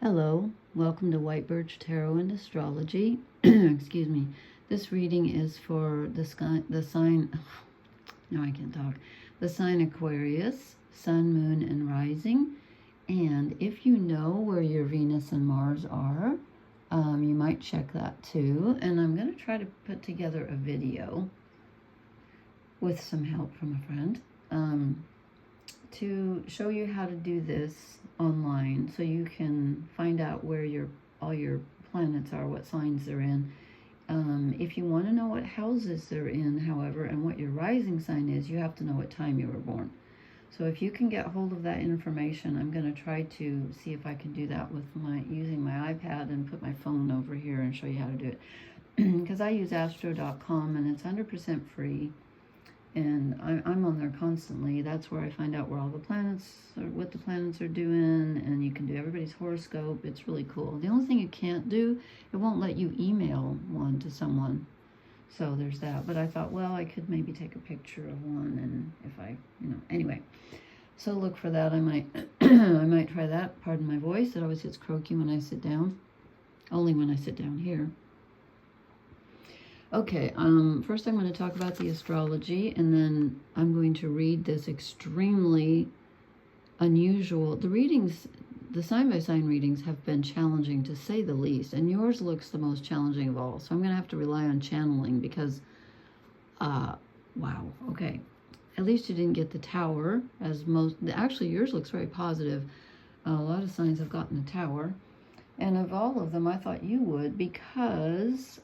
Hello, welcome to White Birch Tarot and Astrology. Excuse me. This reading is for the sign, no, I can't talk. The sign Aquarius, Sun, Moon, and Rising. And if you know where your Venus and Mars are, you might check that too. And I'm going to try to put together a video with some help from a friend to show you how to do this online, so you can find out where all your planets are, what signs they're in. If you want to know what houses they're in, however, and what your rising sign is, you have to know what time you were born. So if you can get hold of that information, I'm going to try to see if I can do that with using my iPad and put my phone over here and show you how to do it. Because I use astro.com and it's 100% free. And I'm on there constantly. That's where I find out where all the planets are, what the planets are doing, and you can do everybody's horoscope. It's really cool. The only thing you can't do, it won't let you email one to someone. So there's that. But I thought, well, I could maybe take a picture of one, and if I, anyway. So look for that. I might, I might try that. Pardon my voice. It always gets croaky when I sit down. Only when I sit down here. Okay, first I'm going to talk about the astrology, and then I'm going to read this extremely unusual. The readings, the sign-by-sign readings have been challenging to say the least, and yours looks the most challenging of all. So I'm going to have to rely on channeling because, wow, okay. At least you didn't get the Tower, as most, actually yours looks very positive. A lot of signs have gotten the Tower. And of all of them, I thought you would, because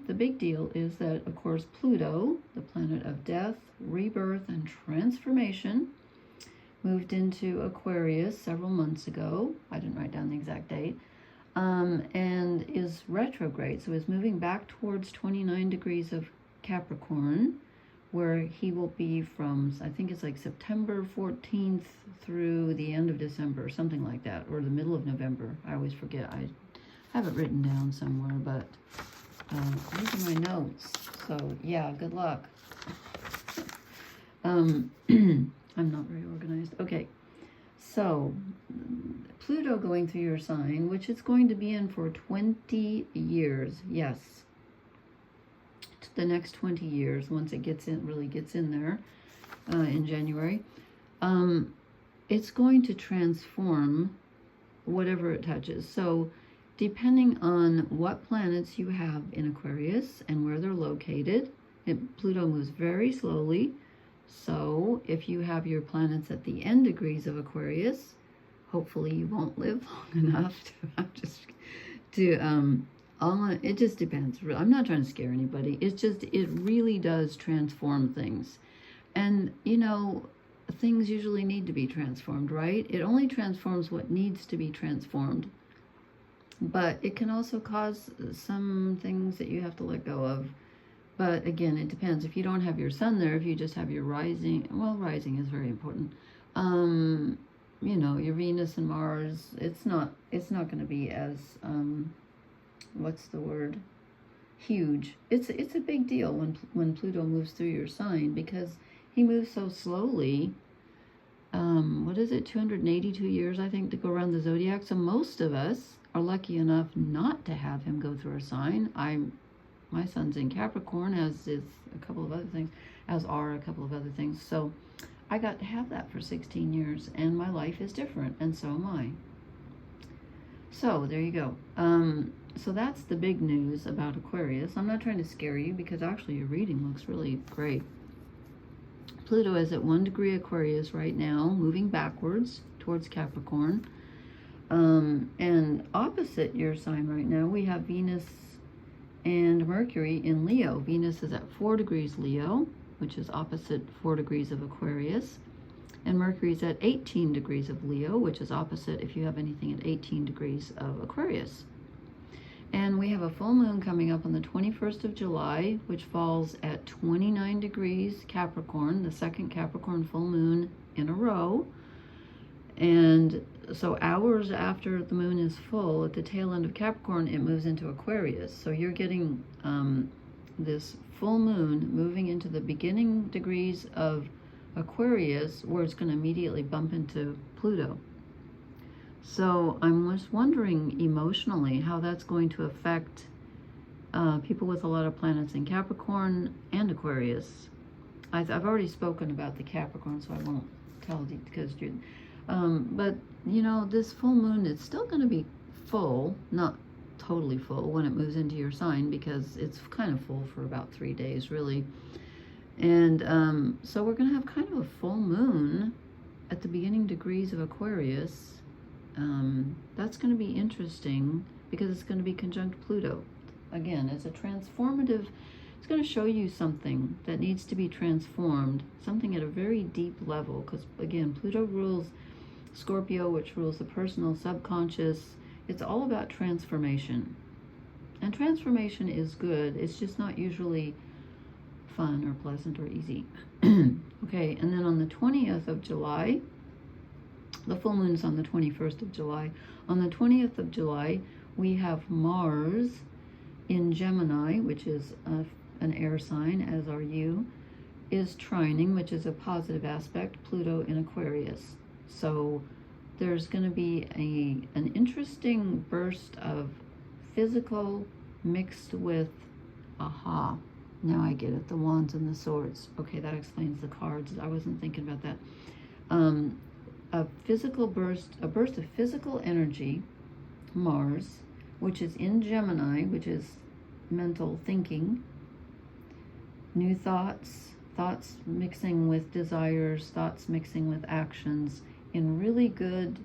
the big deal is that, of course, Pluto, the planet of death, rebirth, and transformation, moved into Aquarius several months ago. I didn't write down the exact date. And is retrograde, so is moving back towards 29 degrees of Capricorn, where he will be from, I think it's like September 14th through the end of December, something like that, or the middle of November. I always forget. I have it written down somewhere, but these are my notes. So yeah, good luck. I'm not very organized. Okay, so Pluto going through your sign, which it's going to be in for 20 years. Yes, the next 20 years, once it gets in, really gets in there in January. It's going to transform whatever it touches. So depending on what planets you have in Aquarius and where they're located, Pluto moves very slowly. So if you have your planets at the end degrees of Aquarius, hopefully you won't live long enough it just depends. I'm not trying to scare anybody. It's just, it really does transform things. And, things usually need to be transformed, right? It only transforms what needs to be transformed. But it can also cause some things that you have to let go of. But again, it depends. If you don't have your sun there, if you just have your rising, well, rising is very important. Your Venus and Mars, it's not going to be as, what's the word? Huge. It's a big deal when Pluto moves through your sign, because he moves so slowly. What is it? 282 years, I think, to go around the zodiac. So most of us are lucky enough not to have him go through our sign. My son's in Capricorn, as is a couple of other things, as are a couple of other things. So I got to have that for 16 years, and my life is different, and so am I. So there you go. So that's the big news about Aquarius. I'm not trying to scare you, because actually your reading looks really great. Pluto is at 1 degree Aquarius right now, moving backwards towards Capricorn. And opposite your sign right now, we have Venus and Mercury in Leo. Venus is at 4 degrees Leo, which is opposite 4 degrees of Aquarius. And Mercury is at 18 degrees of Leo, which is opposite if you have anything at 18 degrees of Aquarius. And we have a full moon coming up on the 21st of July, which falls at 29 degrees Capricorn, the second Capricorn full moon in a row. And so hours after the moon is full, at the tail end of Capricorn, it moves into Aquarius. So you're getting this full moon moving into the beginning degrees of Aquarius, where it's going to immediately bump into Pluto. So I'm just wondering emotionally how that's going to affect people with a lot of planets in Capricorn and Aquarius. I've already spoken about the Capricorn, so I won't tell you because you're. But you know, this full moon, it's still going to be full, not totally full when it moves into your sign, because it's kind of full for about 3 days, really. And so we're going to have kind of a full moon at the beginning degrees of Aquarius. That's going to be interesting because it's going to be conjunct Pluto. Again, it's a transformative, it's going to show you something that needs to be transformed, something at a very deep level, because again, Pluto rules Scorpio, which rules the personal subconscious. It's all about transformation. And transformation is good. It's just not usually fun or pleasant or easy. Okay, and then on the 20th of July, the full moon's on the 21st of July. On the 20th of July, we have Mars in Gemini, which is an air sign, as are you, is trining, which is a positive aspect, Pluto in Aquarius. So there's going to be an interesting burst of physical mixed with, aha, now I get it, the wands and the swords. Okay, that explains the cards. I wasn't thinking about that. A burst of physical energy, Mars, which is in Gemini, which is mental thinking, new thoughts mixing with desires, thoughts mixing with actions, in really good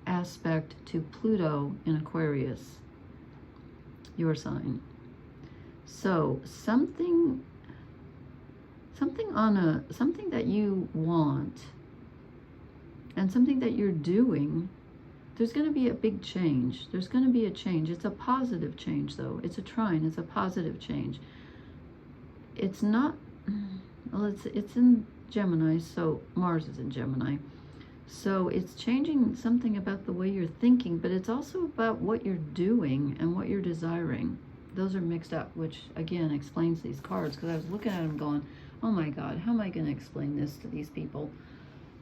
aspect to Pluto in Aquarius, your sign. So something that you want and something that you're doing, there's going to be a big change. There's going to be a change. It's a positive change, though. It's a trine. It's a positive change. It's not, well, it's in Gemini, so Mars is in Gemini. So it's changing something about the way you're thinking, but it's also about what you're doing and what you're desiring. Those are mixed up, which again explains these cards, because I was looking at them going, oh my God, how am I going to explain this to these people?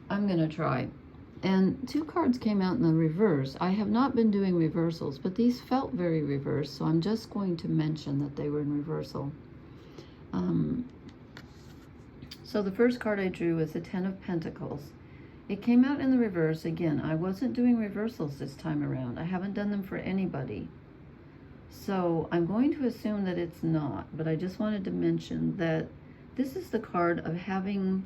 I'm going to try. And 2 cards came out in the reverse. I have not been doing reversals, but these felt very reversed, so I'm just going to mention that they were in reversal. So the first card I drew was the 10 of Pentacles. It came out in the reverse. Again, I wasn't doing reversals this time around. I haven't done them for anybody. So I'm going to assume that it's not, but I just wanted to mention that this is the card of having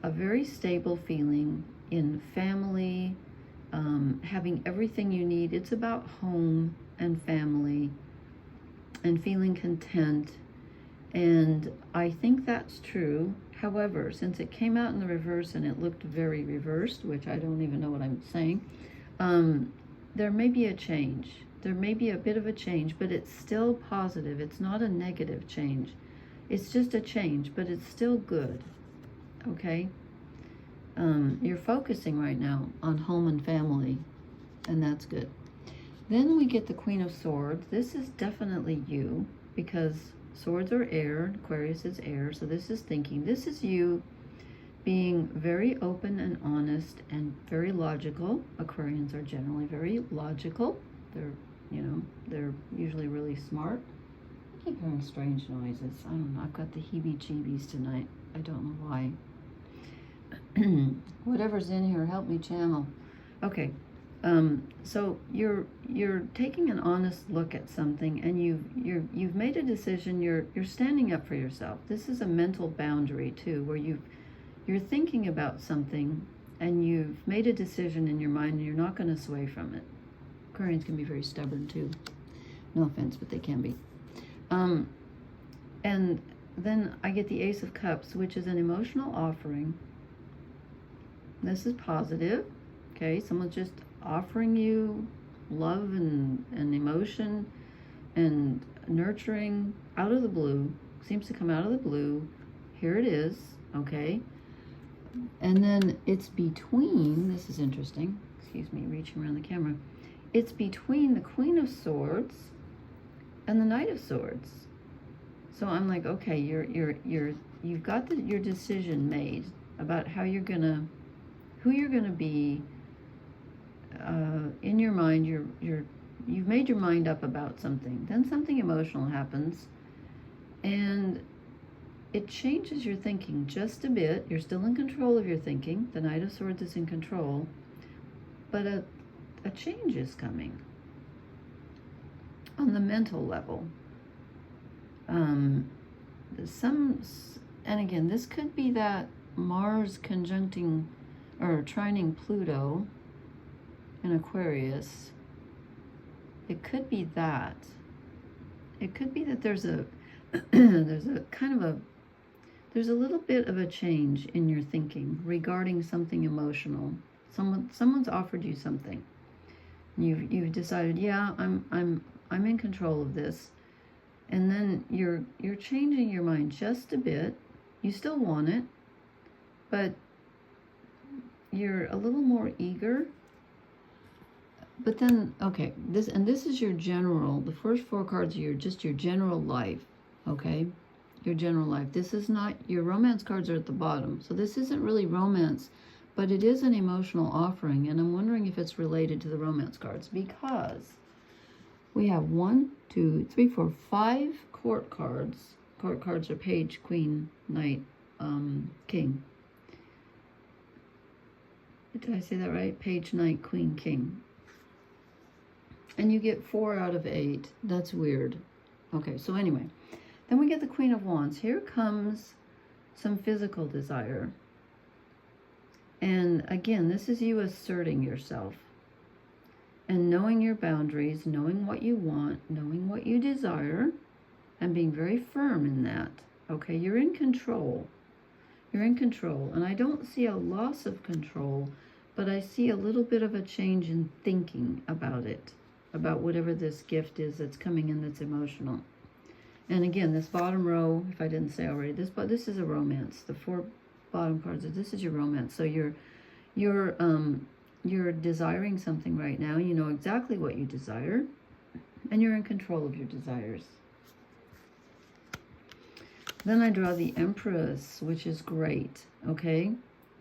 a very stable feeling in family, having everything you need. It's about home and family and feeling content. And I think that's true. However, since it came out in the reverse and it looked very reversed, which I don't even know what I'm saying, there may be a change. There may be a bit of a change, but it's still positive. It's not a negative change. It's just a change, but it's still good. Okay? You're focusing right now on home and family, and that's good. Then we get the Queen of Swords. This is definitely you, because swords are air, Aquarius is air, so this is thinking. This is you being very open and honest and very logical. Aquarians are generally very logical. They're usually really smart. I keep hearing strange noises. I don't know. I've got the heebie-jeebies tonight. I don't know why. Whatever's in here, help me channel. Okay. So you're taking an honest look at something, and you've made a decision. You're standing up for yourself. This is a mental boundary too, where you're thinking about something and you've made a decision in your mind and you're not going to sway from it. Aquarians can be very stubborn too. No offense, but they can be. And then I get the Ace of Cups, which is an emotional offering. This is positive. Okay, someone's just offering you love and emotion and nurturing out of the blue. Seems to come out of the blue. Here it is. Okay. And then it's between, this is interesting. Excuse me, reaching around the camera. It's between the Queen of Swords and the Knight of Swords. So I'm like, okay, you've got your decision made about who you're gonna be, in your mind, you've made your mind up about something. Then something emotional happens, and it changes your thinking just a bit. You're still in control of your thinking. The Knight of Swords is in control, but a change is coming on the mental level. And again, this could be that Mars conjuncting or trining Pluto in Aquarius. It could be that. It could be that there's a there's a little bit of a change in your thinking regarding something emotional. Someone's offered you something. You've decided, yeah, I'm in control of this. And then you're changing your mind just a bit. You still want it, but you're a little more eager. But then, okay, this is your general, the first 4 cards are just your general life, okay? Your general life. This is not, your romance cards are at the bottom. So this isn't really romance, but it is an emotional offering. And I'm wondering if it's related to the romance cards, because we have 1, 2, 3, 4, 5 court cards. Court cards are page, queen, knight, king. Did I say that right? Page, knight, queen, king. And you get 4 out of 8. That's weird. Okay, so anyway, then we get the Queen of Wands. Here comes some physical desire. And again, this is you asserting yourself and knowing your boundaries, knowing what you want, knowing what you desire, and being very firm in that. Okay, you're in control. You're in control. And I don't see a loss of control, but I see a little bit of a change in thinking about it, about whatever this gift is that's coming in that's emotional. And again, this bottom row, if I didn't say already, this is a romance. The 4 bottom cards, this is your romance. So you're desiring something right now. You know exactly what you desire, and you're in control of your desires. Then I draw the Empress, which is great. Okay,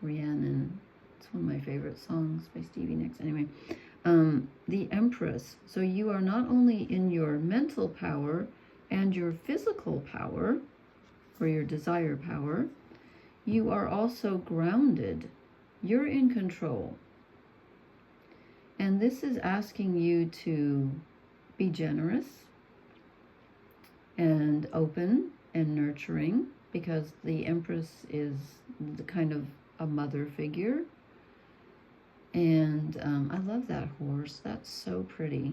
Rhiannon. It's one of my favorite songs by Stevie Nicks. Anyway, the Empress. So you are not only in your mental power and your physical power, or your desire power, you are also grounded. You're in control. And this is asking you to be generous and open and nurturing, because the Empress is the kind of a mother figure. And I love that horse. That's so pretty.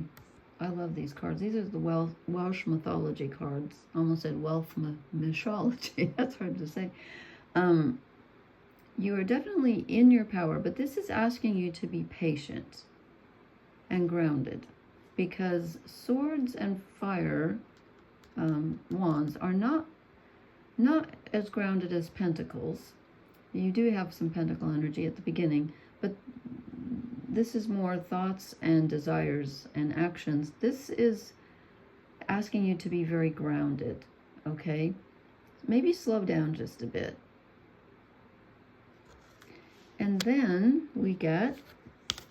I love these cards. These are the Welsh mythology cards. I almost said Welsh mythology. That's hard to say. You are definitely in your power, but this is asking you to be patient and grounded, because swords and fire wands are not as grounded as pentacles. You do have some pentacle energy at the beginning, but this is more thoughts and desires and actions. This is asking you to be very grounded, okay? Maybe slow down just a bit. And then we get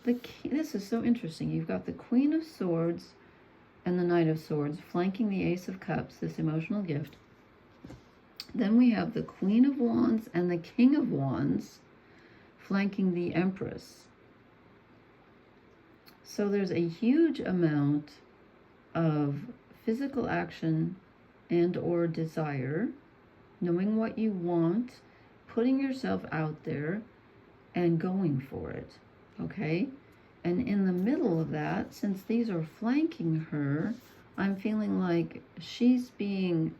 the key. This is so interesting. You've got the Queen of Swords and the Knight of Swords flanking the Ace of Cups, this emotional gift. Then we have the Queen of Wands and the King of Wands flanking the Empress. So there's a huge amount of physical action and or desire, knowing what you want, putting yourself out there, and going for it, okay? And in the middle of that, since these are flanking her, I'm feeling like she's kind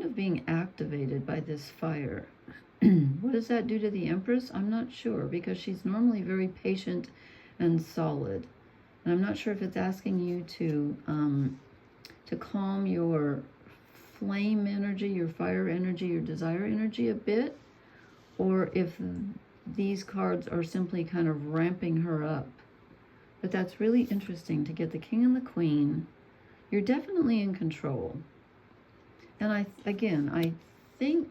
of being activated by this fire. What does that do to the Empress? I'm not sure, because she's normally very patient and solid. And I'm not sure if it's asking you to calm your flame energy, your fire energy, your desire energy a bit, or if these cards are simply kind of ramping her up. But that's really interesting to get the King and the Queen. You're definitely in control. And I think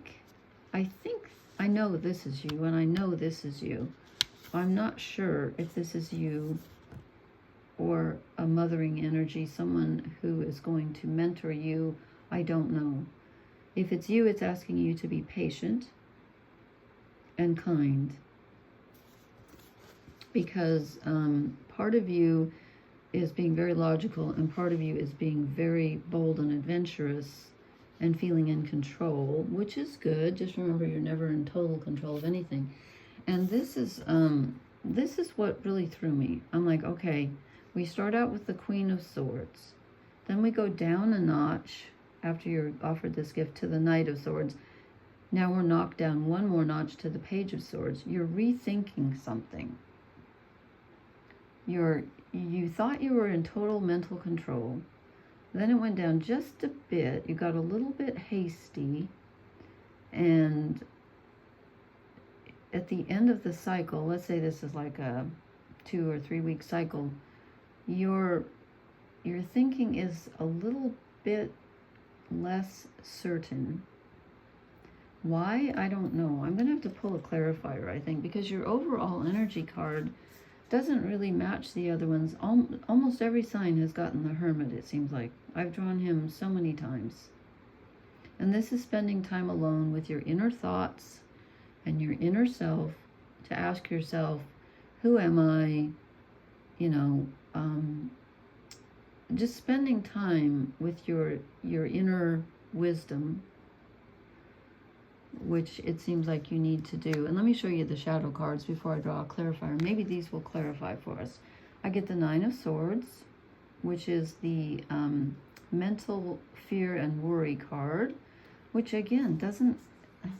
I know this is you, and I know this is you. I'm not sure if this is you or a mothering energy, someone who is going to mentor you. I don't know. If it's you, it's asking you to be patient and kind, because part of you is being very logical and part of you is being very bold and adventurous and feeling in control, which is good. Just remember, you're never in total control of anything. And this is what really threw me. I'm like, okay, we start out with the Queen of Swords, then we go down a notch after you're offered this gift to the Knight of Swords. Now we're knocked down one more notch to the Page of Swords. You're rethinking something. You thought you were in total mental control. Then it went down just a bit. You got a little bit hasty. And at the end of the cycle, let's say this is like a 2 or 3 week cycle, your thinking is a little bit less certain. Why? I don't know. I'm going to have to pull a clarifier, I think, because your overall energy card doesn't really match the other ones. Almost every sign has gotten the Hermit, it seems like. I've drawn him so many times. And this is spending time alone with your inner thoughts and your inner self to ask yourself, who am I? You know, just spending time with your inner wisdom, which it seems like you need to do. And let me show you the shadow cards before I draw a clarifier. Maybe these will clarify for us. I get the Nine of Swords, which is the mental fear and worry card, which again doesn't,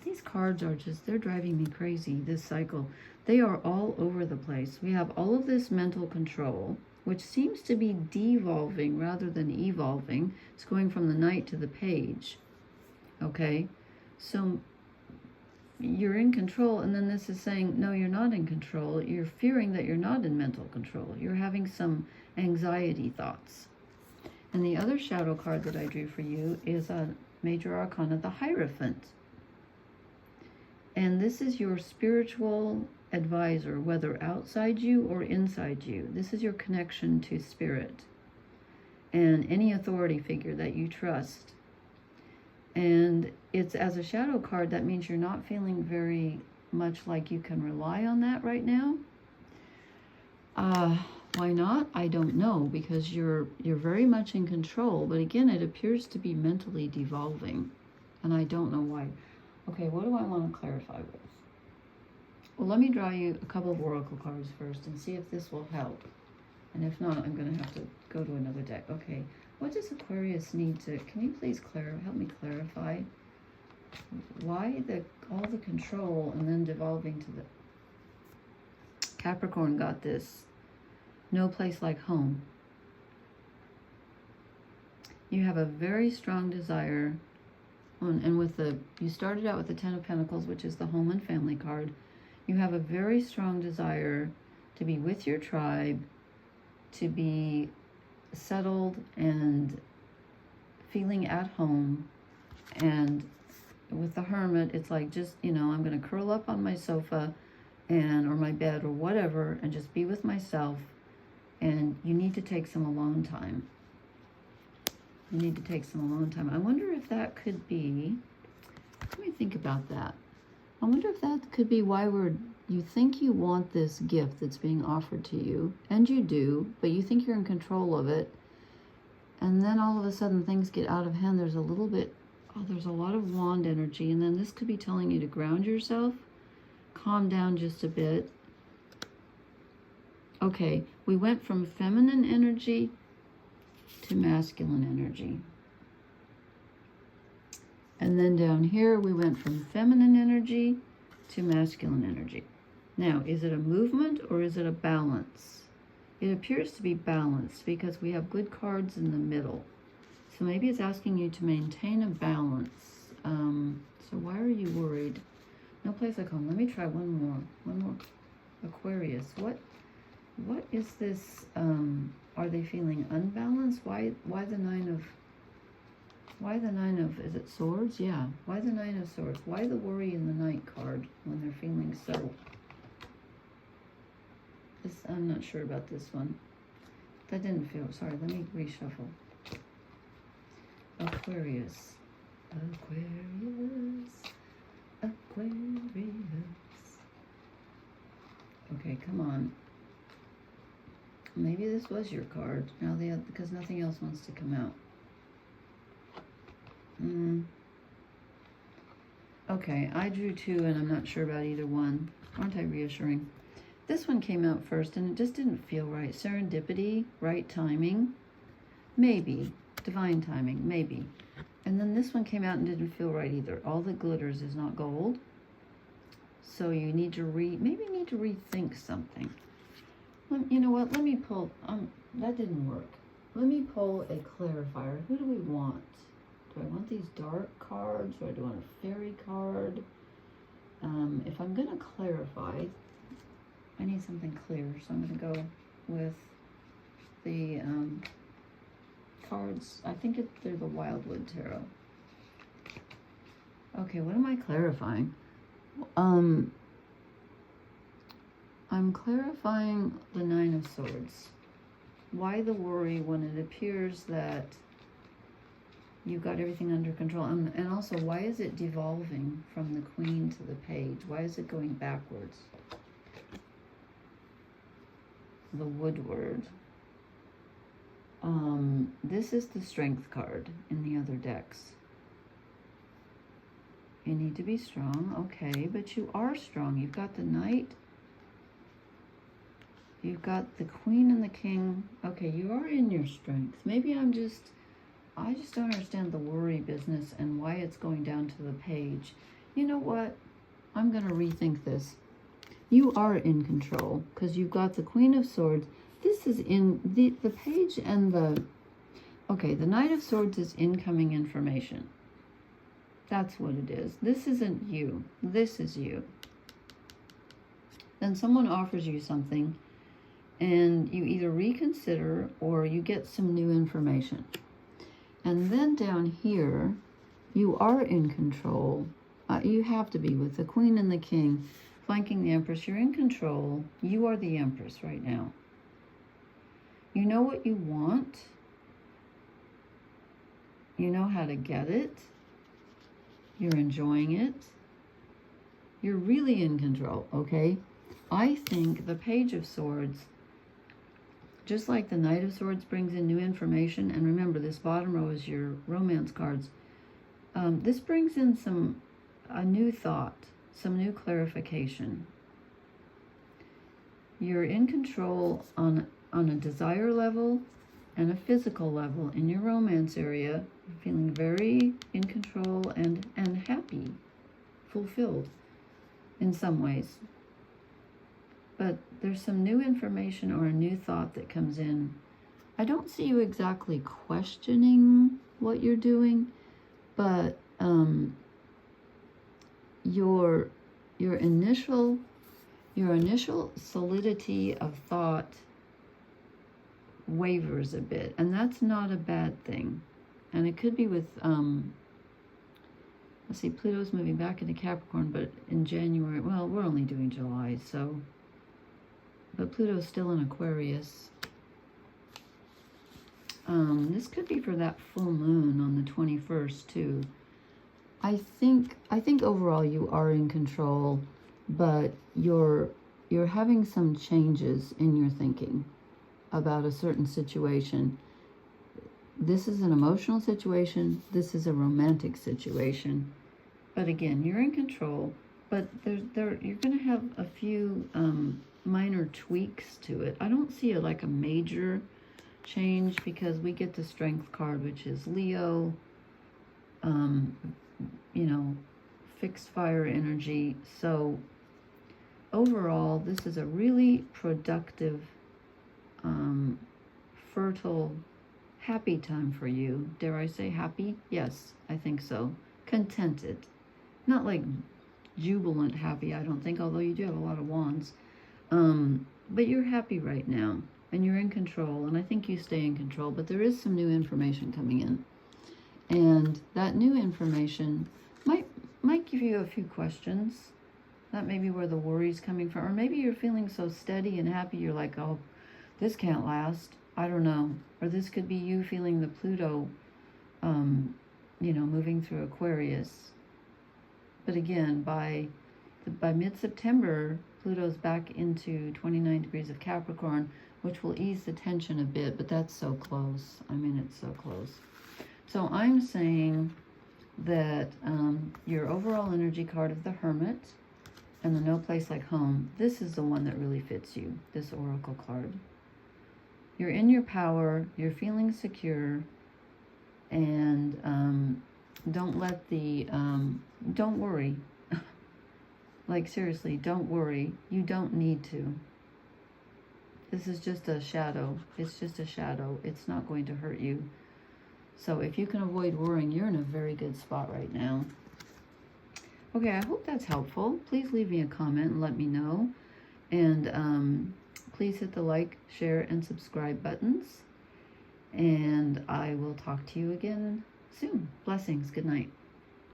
these cards are just, they're driving me crazy this cycle. They are all over the place. We have all of this mental control, which seems to be devolving rather than evolving. It's going from the Knight to the Page. Okay, so you're in control, and then this is saying, no, you're not in control. You're fearing that you're not in mental control. You're having some anxiety thoughts. And the other shadow card that I drew for you is a Major Arcana, the Hierophant. And this is your spiritual advisor, whether outside you or inside you. This is your connection to spirit and any authority figure that you trust. And it's, as a shadow card, that means you're not feeling very much like you can rely on that right now. Why not? I don't know, because you're very much in control, but again, it appears to be mentally devolving, and I don't know why. Okay, what do I want to clarify with? Well, let me draw you a couple of oracle cards first and see if this will help. And if not, I'm going to have to go to another deck. Okay, what does Aquarius need to, can you please help me clarify why all the control and then devolving to the Capricorn got this no place like home. You have a very strong desire, and with you started out with the Ten of Pentacles, which is the home and family card. You have a very strong desire to be with your tribe, to be settled and feeling at home. And with the Hermit, it's like, just, you know, I'm going to curl up on my sofa or my bed or whatever and just be with myself. And you need to take some alone time. You need to take some alone time. I wonder if that could be, let me think about that. I wonder if that could be why you think you want this gift that's being offered to you, and you do, but you think you're in control of it, and then all of a sudden things get out of hand. There's a little bit, there's a lot of wand energy, and then this could be telling you to ground yourself, calm down just a bit. Okay, we went from feminine energy to masculine energy. And then down here, we went from feminine energy to masculine energy. Now, is it a movement or is it a balance? It appears to be balanced because we have good cards in the middle. So maybe it's asking you to maintain a balance. So why are you worried? No place like home. Let me try one more. Aquarius, what is this? Are they feeling unbalanced? Why the Nine of, is it Swords? Yeah. Why the Nine of Swords? Why the worry in the Knight card when they're feeling so I'm not sure about this one. That didn't feel, sorry, let me reshuffle. Aquarius. Aquarius. Aquarius. Okay, come on. Maybe this was your card. Now because nothing else wants to come out. Okay, I drew two and I'm not sure about either one. Aren't I reassuring? This one came out first and it just didn't feel right. Serendipity, right timing, maybe. Divine timing, maybe. And then this one came out and didn't feel right either. All that glitters is not gold. So you need to maybe need to rethink something. You know what, let me pull, that didn't work. Let me pull a clarifier. Who do we want? Do I want these dark cards or do I want a fairy card? If I'm going to clarify, I need something clear. So I'm going to go with the cards. I think they're the Wildwood Tarot. Okay, what am I clarifying? I'm clarifying the Nine of Swords. Why the worry when it appears that you got everything under control? And also, why is it devolving from the Queen to the Page? Why is it going backwards? The Woodward. This is the Strength card in the other decks. You need to be strong, okay, but you are strong. You've got the Knight. You've got the Queen and the King. Okay, you are in your strength. Maybe I just don't understand the worry business and why it's going down to the Page. You know what? I'm going to rethink this. You are in control because you've got the Queen of Swords. This is in the Page and the... Okay, the Knight of Swords is incoming information. That's what it is. This isn't you. This is you. Then someone offers you something and you either reconsider or you get some new information. And then down here, you are in control. You have to be with the Queen and the King flanking the Empress. You're in control. You are the Empress right now. You know what you want. You know how to get it. You're enjoying it. You're really in control, okay? I think the Page of Swords, just like the Knight of Swords brings in new information, and remember this bottom row is your romance cards, this brings in a new thought, some new clarification. You're in control on a desire level and a physical level in your romance area. You're feeling very in control and happy, fulfilled in some ways. But there's some new information or a new thought that comes in. I don't see you exactly questioning what you're doing, but your initial solidity of thought wavers a bit, and that's not a bad thing. And it could be with let's see, Pluto's moving back into Capricorn, but in January, well, we're only doing July, so, but Pluto's still in Aquarius. This could be for that full moon on the 21st too. I think overall you are in control, but you're having some changes in your thinking about a certain situation. This is an emotional situation. This is a romantic situation. But again, you're in control, but you're going to have a few minor tweaks to it. I don't see like a major change because we get the Strength card, which is Leo, you know, fixed fire energy. So overall, this is a really productive, fertile, happy time for you. Dare I say happy? Yes, I think so. Contented. Not like jubilant happy, I don't think, although you do have a lot of wands. But you're happy right now, and you're in control, and I think you stay in control, but there is some new information coming in. And that new information might give you a few questions That may be where the worry's coming from. Or maybe you're feeling so steady and happy, you're like, oh, this can't last. I don't know. Or this could be you feeling the Pluto, moving through Aquarius. But again, by mid-September, Pluto's back into 29 degrees of Capricorn, which will ease the tension a bit, but that's so close. I mean, it's so close. So I'm saying that your overall energy card of the Hermit and the No Place Like Home, this is the one that really fits you, this Oracle card. You're in your power, you're feeling secure, and don't let the, don't worry. Like, seriously, don't worry. You don't need to. This is just a shadow. It's just a shadow. It's not going to hurt you. So if you can avoid worrying, you're in a very good spot right now. Okay, I hope that's helpful. Please leave me a comment and let me know. And please hit the like, share, and subscribe buttons. And I will talk to you again soon. Blessings. Good night.